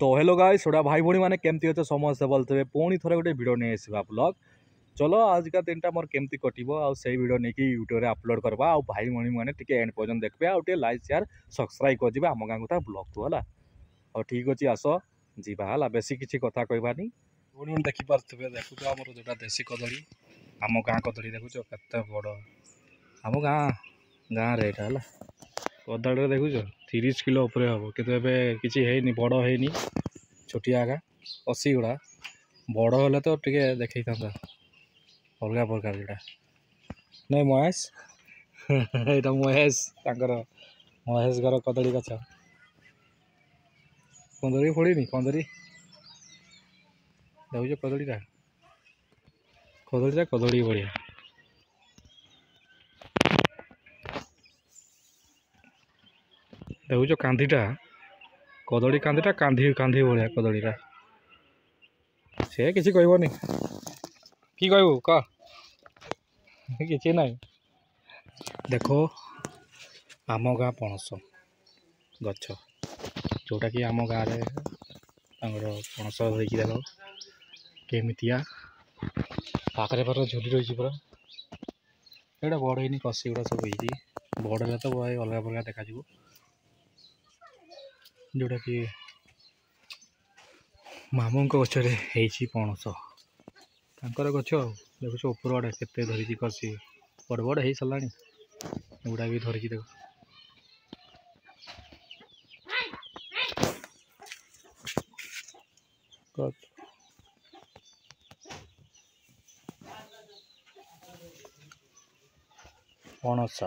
तो hello guys छोड़ा भाई भौणी मैंने केमती अच्छे समस्ते बोलते पुणी थोड़े गोटे वीडियो नहीं आसवा ब्लॉग चलो आज का दिन मोर केमती कटो आई वीडियो नहीं कि यूट्यूब अपलोड करवा आ भाई भौणी मैंने टे एंड पर्यटन देखते आगे लाइक शेयर सब्सक्राइब कर आम गाँव को ब्लॉग को है और ठीक अच्छे आस जावा बेसी किसी कथा कहबानी भौणी मैंने देखिपे देखु आम जोटा देशी कदली आम गाँ कदली देखुच के बड़ आम गाँव रे है कदली देखुच 30 किलो उपरे हम कि बड़ है छोटिया आगा अशी गुड़ा बड़ हेल्ले तो टे देखी था अलग प्रकार जोटा नहीं महेश यहाँ महेश महेश घर कदली गछ कंदरी फोड़ी कंदरी देखुच कदलीटा कदली बढ़िया देखुच कांधीटा कदली कांधीटा कांधी कांधी भाया कदलीटा से किसी कहबनी कि कहबू कह कि ना देखो आम गाँ पणस गछ जोटा कि आम गाँव में पणस देखिए देख केमितिया पाखे पाखे झुली रही पूरा ये बड़ है कसी गुड़ा सब बड़ है तो अलग प्रकार देखा जोटा कि मामू गचरे पणस तर गच देखुच उपर आड़े के धरी कसी बड़ बड़ हो सारा गुड़ा भी धरिकी देख पणस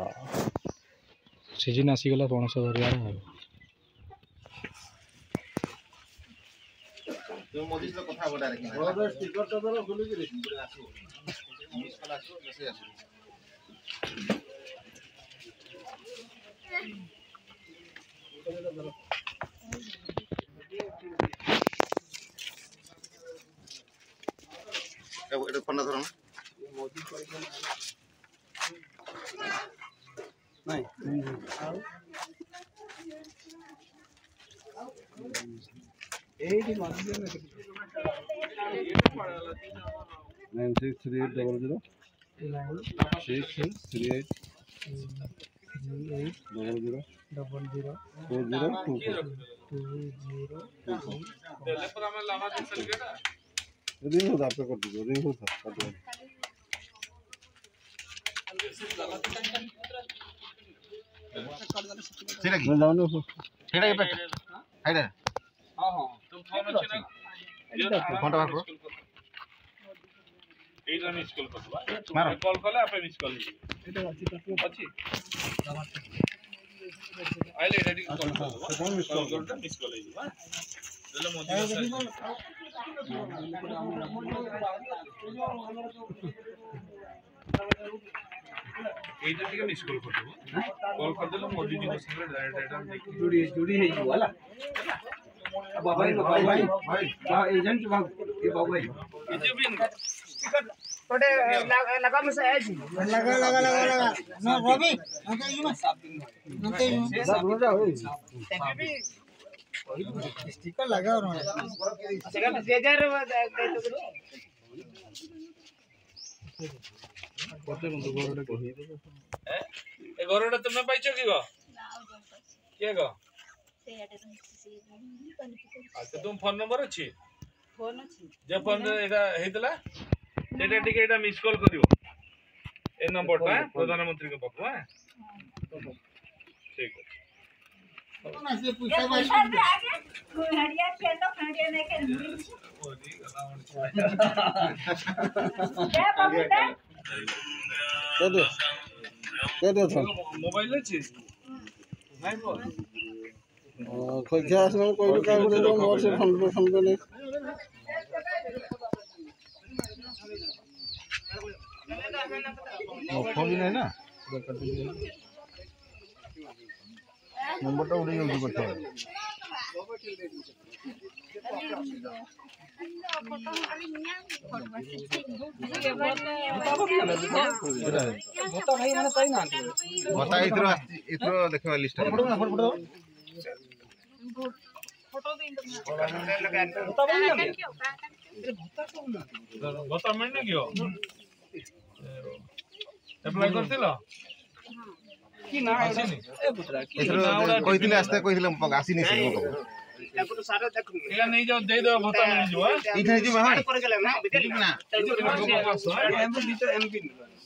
सीजन आसीगला पणस धरियार कॉल कले आप मिस कॉल अच्छी आइले रेडी कॉल कर मिस कॉल है चलो मोदी ए जो टिके मिस कॉल कर देलो मोदी जी को संगे डायरेक्ट जुड़ी है यू वाला बाबा भाई एजेंट बाबू ये बाबू भाई ये जो भी थोड़े लगा में से है जी लगा ना रवि नते यू नते भी स्टिकर लगा और सेकंड जेजर दे तो कते बंद गोरडे कहि ए गोरडे तुमने पाइछो की गो के गो अच्छा तुम फोन नंबर अछि जे फोन एटा हेतला सेटा टिके एटा मिस कॉल करिवो ए नंबरटा प्रधानमंत्री के पाखु हां ठीक है ना से पूछा भाई हड़िया खेलो हड़िया नहीं खेल के दे मोबाइल अछि नहीं बोल कोई गैस में कोई का बोले तो मोर से फोन पे नहीं फोन भी नहीं ना नंबर तो उड़ी जल्दी करते हैं बता भाई माने पाई ना बता इधर देखो लिस्ट फोटो भत्ता मिलने क्यों अप्लाई करथिलो कि ना आसीनी कहिथिले आस्ते कहिथिले आसीनी से याको तो सारा देखु या नहीं जाओ दे दो भत्ता मिल जो इथे जी हां कर गेले ना ना एमपी तो एमपी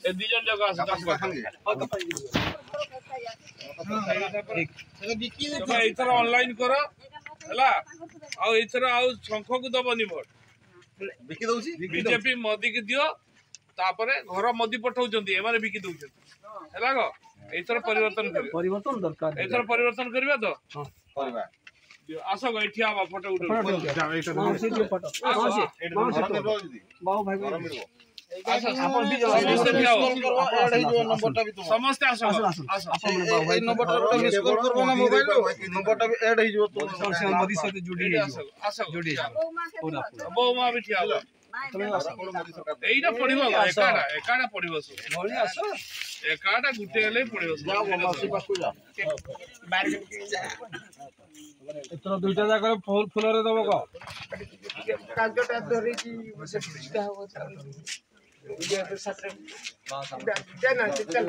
ए दिजन जगह आस इथर ऑनलाइन करो हला आ इथर आ शंख को दबनी वोट बिकी दउची बीजेपी मोदी के दियो तापरे घर मोदी पठाउचंती एमारे बिकी दउचंती हला गो इथर परिवर्तन दरकार इथर परिवर्तन करबा तो हां करबा आसो गो इठिया बा फोटो उठो बाऊ भाई आपण भी समस्त आसो ए नंबरटा मिस कॉल करबो ना मोबाइल नंबरटा भी ऐड ही जो तो मोदी से जुड़ी आसो जुड़ी बो मा भी ठिया एइटा पडिबो एकाडा पडिबो भली आसो एकाडा गुटे ले पडिबो जाओ मासी पासु जा बाहर एतरो दुइटा जाकर फुल रे दबो को कागजटा धरि की से पुष्टा हो इधर साथरे जाना चल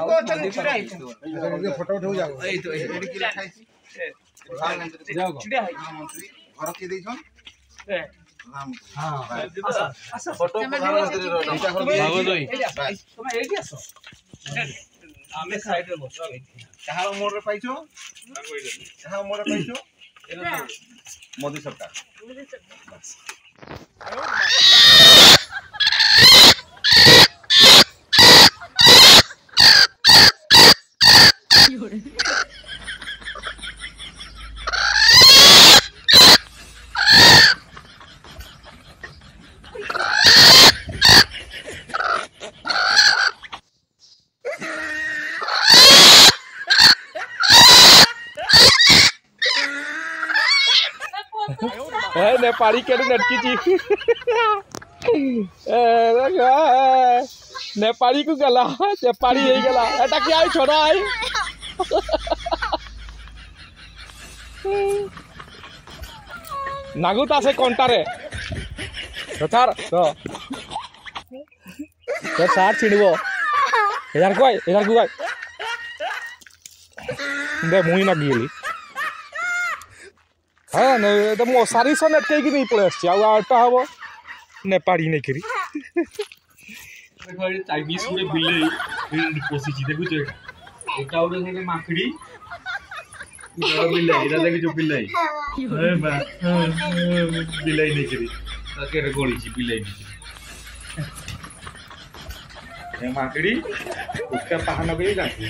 को चल छिड़ाई फोटो उठो जाओ ए तो एडी की लिखाई छी जाओ छिड़ाई मंत्री घर के देछन हां आसा फोटो प्रधानमंत्री रो एटा कर भागो जोई तुम एडी आसो आमे साइड रे बसो कहा मोड़ रे पाइछो कहा मोड़ रे पाइछो मोदी सरकार नेपाली के नटकी जी नेपाली को गला नेपाली यही गला एटा क्या है छोड़ा आई नागुता से कंटारे सर तो सार छिड़बो यार कोई दे मुई ना गिली हाँ नहीं तो मो सारी सन अटके की नहीं पड़े आछी आटा हबो नेपाली नहीं करी देखो ये चाइनीज में बिल्ली पोसी छी देखु जे एटा उडे से माखड़ी इधर बिल्ली इधर देखि जो बिल्ली अरे बा बिल्ली नहीं करी ताके रे गोली छी बिल्ली नहीं ये माखड़ी उसका पहन गई जाती